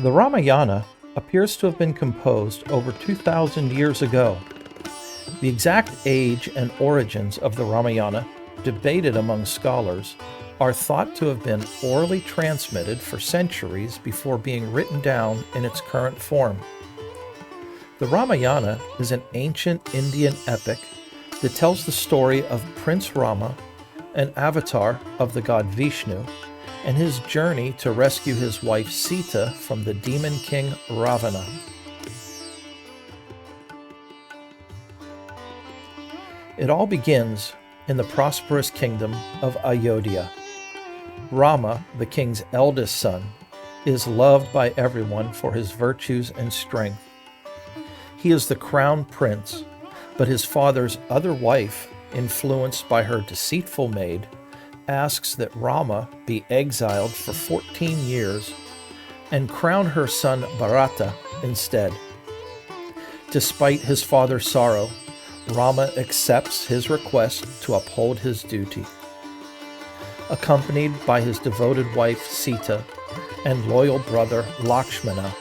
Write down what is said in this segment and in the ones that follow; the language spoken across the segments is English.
The Ramayana appears to have been composed over 2,000 years ago. The exact age and origins of the Ramayana, debated among scholars, are thought to have been orally transmitted for centuries before being written down in its current form. The Ramayana is an ancient Indian epic that tells the story of Prince Rama, an avatar of the god Vishnu, and his journey to rescue his wife Sita from the demon king Ravana. It all begins in the prosperous kingdom of Ayodhya. Rama, the king's eldest son, is loved by everyone for his virtues and strength. He is the crown prince, but his father's other wife, influenced by her deceitful maid, asks that Rama be exiled for 14 years and crown her son Bharata instead. Despite his father's sorrow, Rama accepts his request to uphold his duty. Accompanied by his devoted wife Sita and loyal brother Lakshmana,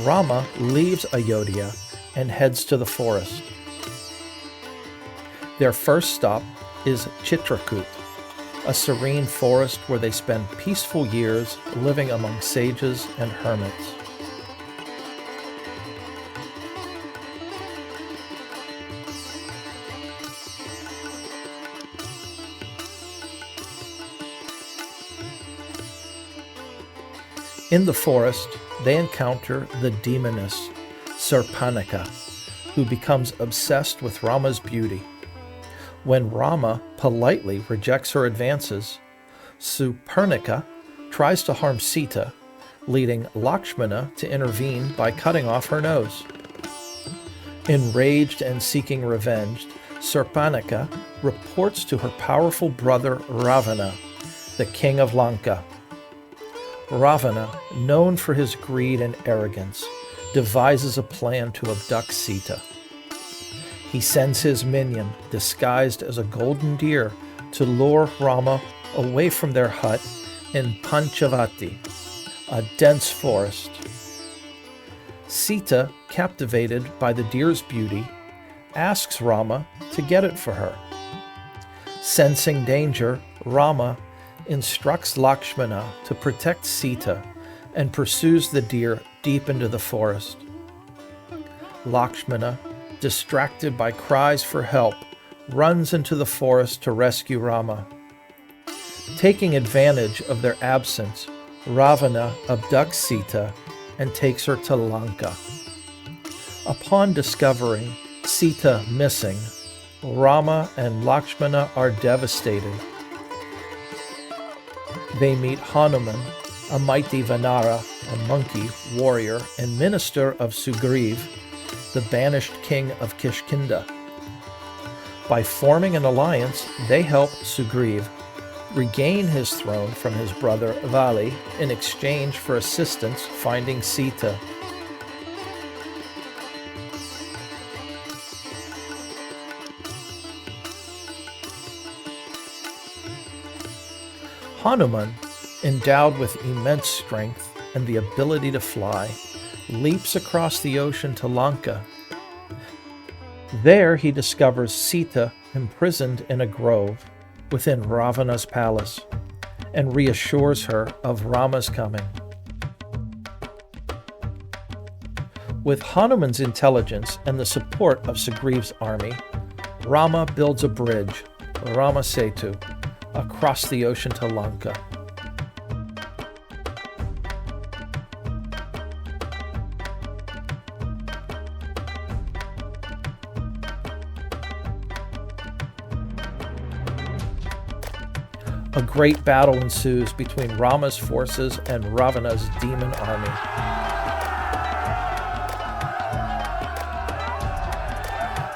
Rama leaves Ayodhya and heads to the forest. Their first stop is Chitrakoot, a serene forest where they spend peaceful years living among sages and hermits. In the forest, they encounter the demoness, Surpanaka, who becomes obsessed with Rama's beauty. When Rama politely rejects her advances, Surpanaka tries to harm Sita, leading Lakshmana to intervene by cutting off her nose. Enraged and seeking revenge, Surpanaka reports to her powerful brother Ravana, the king of Lanka. Ravana, known for his greed and arrogance, devises a plan to abduct Sita. He sends his minion, disguised as a golden deer, to lure Rama away from their hut in Panchavati, a dense forest. Sita, captivated by the deer's beauty, asks Rama to get it for her. Sensing danger, Rama instructs Lakshmana to protect Sita and pursues the deer deep into the forest. Lakshmana, distracted by cries for help, runs into the forest to rescue Rama. Taking advantage of their absence, Ravana abducts Sita and takes her to Lanka. Upon discovering Sita missing, Rama and Lakshmana are devastated. They meet Hanuman, a mighty Vanara, a monkey warrior and minister of Sugriv, the banished king of Kishkinda. By forming an alliance, they help Sugriv regain his throne from his brother Vali in exchange for assistance finding Sita. Hanuman, endowed with immense strength and the ability to fly, leaps across the ocean to Lanka. There he discovers Sita imprisoned in a grove within Ravana's palace and reassures her of Rama's coming. With Hanuman's intelligence and the support of Sugriv's army, Rama builds a bridge, Rama Setu, across the ocean to Lanka. A great battle ensues between Rama's forces and Ravana's demon army.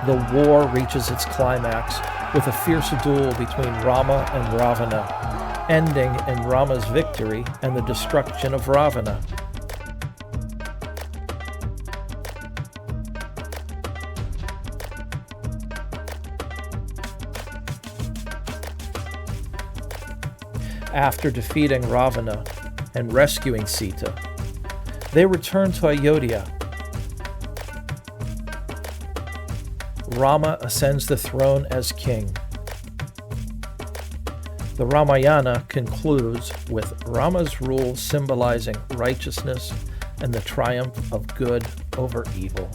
The war reaches its climax with a fierce duel between Rama and Ravana, ending in Rama's victory and the destruction of Ravana. After defeating Ravana and rescuing Sita, They return to Ayodhya. Rama ascends the throne as king. The Ramayana concludes with Rama's rule symbolizing righteousness and the triumph of good over evil.